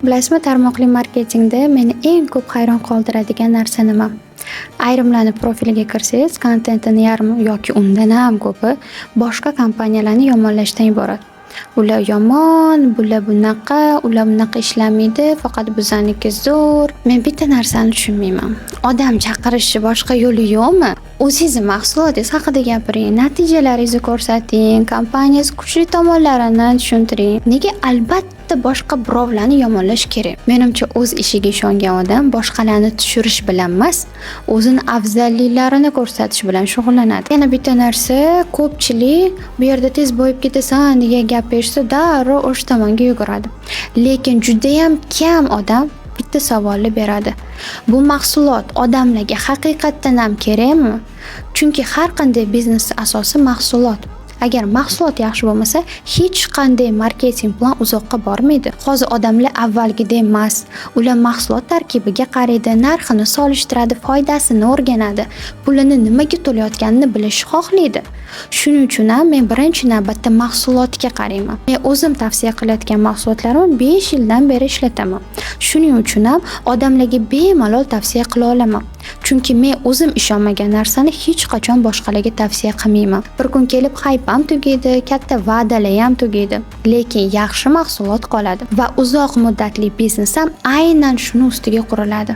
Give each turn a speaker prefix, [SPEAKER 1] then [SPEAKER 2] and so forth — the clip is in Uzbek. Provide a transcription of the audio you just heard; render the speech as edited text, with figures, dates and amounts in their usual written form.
[SPEAKER 1] Bilasizmi, tarmoqli marketingda meni eng ko'p hayron qoldiradigan narsa nima? Ayrimlarning profiliga kirsangiz, kontentini yarmi yoki undan ham ko'pi boshqa kompaniyalarni yomonlashdan iborat. Ular yomon, bular bunaqa, ular bunaqa ishlamaydi, faqat bizaniki zo'r. Men bitta narsani tushunmayman. Odam chaqirishni boshqa yo'li yo'qmi? O'zingiz mahsulotingiz haqida gapiring, natijalaringizni ko'rsating, kompaniyangiz kuchli tomonlarini tushuntiring. Nega albatta boshqa birovlarni yomonlash kerak? Menimcha, o'z ishiga ishongan odam boshqalarni tushirish bilan emas, o'zini afzalliklarini ko'rsatish bilan shug'ullanadi. Yana bitta narsa, ko'pchilik bu yerda tez boyib ketasan degan gap eshitsa, darrov o'sha tomonga yuguradi. Lekin juda ham kam odam bitta savolni beradi. Bu mahsulot odamlarga haqiqatan ham kerakmi? Chunki har qanday biznesning asosi mahsulot. Agar mahsulot yaxshi bo'lmasa, hech qanday marketing plan uzoqqa bormaydi. Hozir odamlar avvalgidek emas. Ular mahsulot tarkibiga qaraydi, narxini solishtiradi, foydasini o'rganadi, pulini nimaga to'layotganini bilishni xohlaydi. Shuning uchun ham men birinchi navbatda mahsulotga qarayman. Men o'zim tavsiya qilayotgan mahsulotlarimni 5 yildan beri ishlataman. Shuning uchun ham odamlarga bemalol tavsiya qila olaman. Chunki men o'zim ishonmagan narsani hech qachon boshqalarga tavsiya qilmayman. Bir kun kelib hayp ham tugaydi, katta va'dalar ham tugaydi, lekin yaxshi mahsulot qoladi va uzoq muddatli biznes ham aynan shuni ustiga quriladi.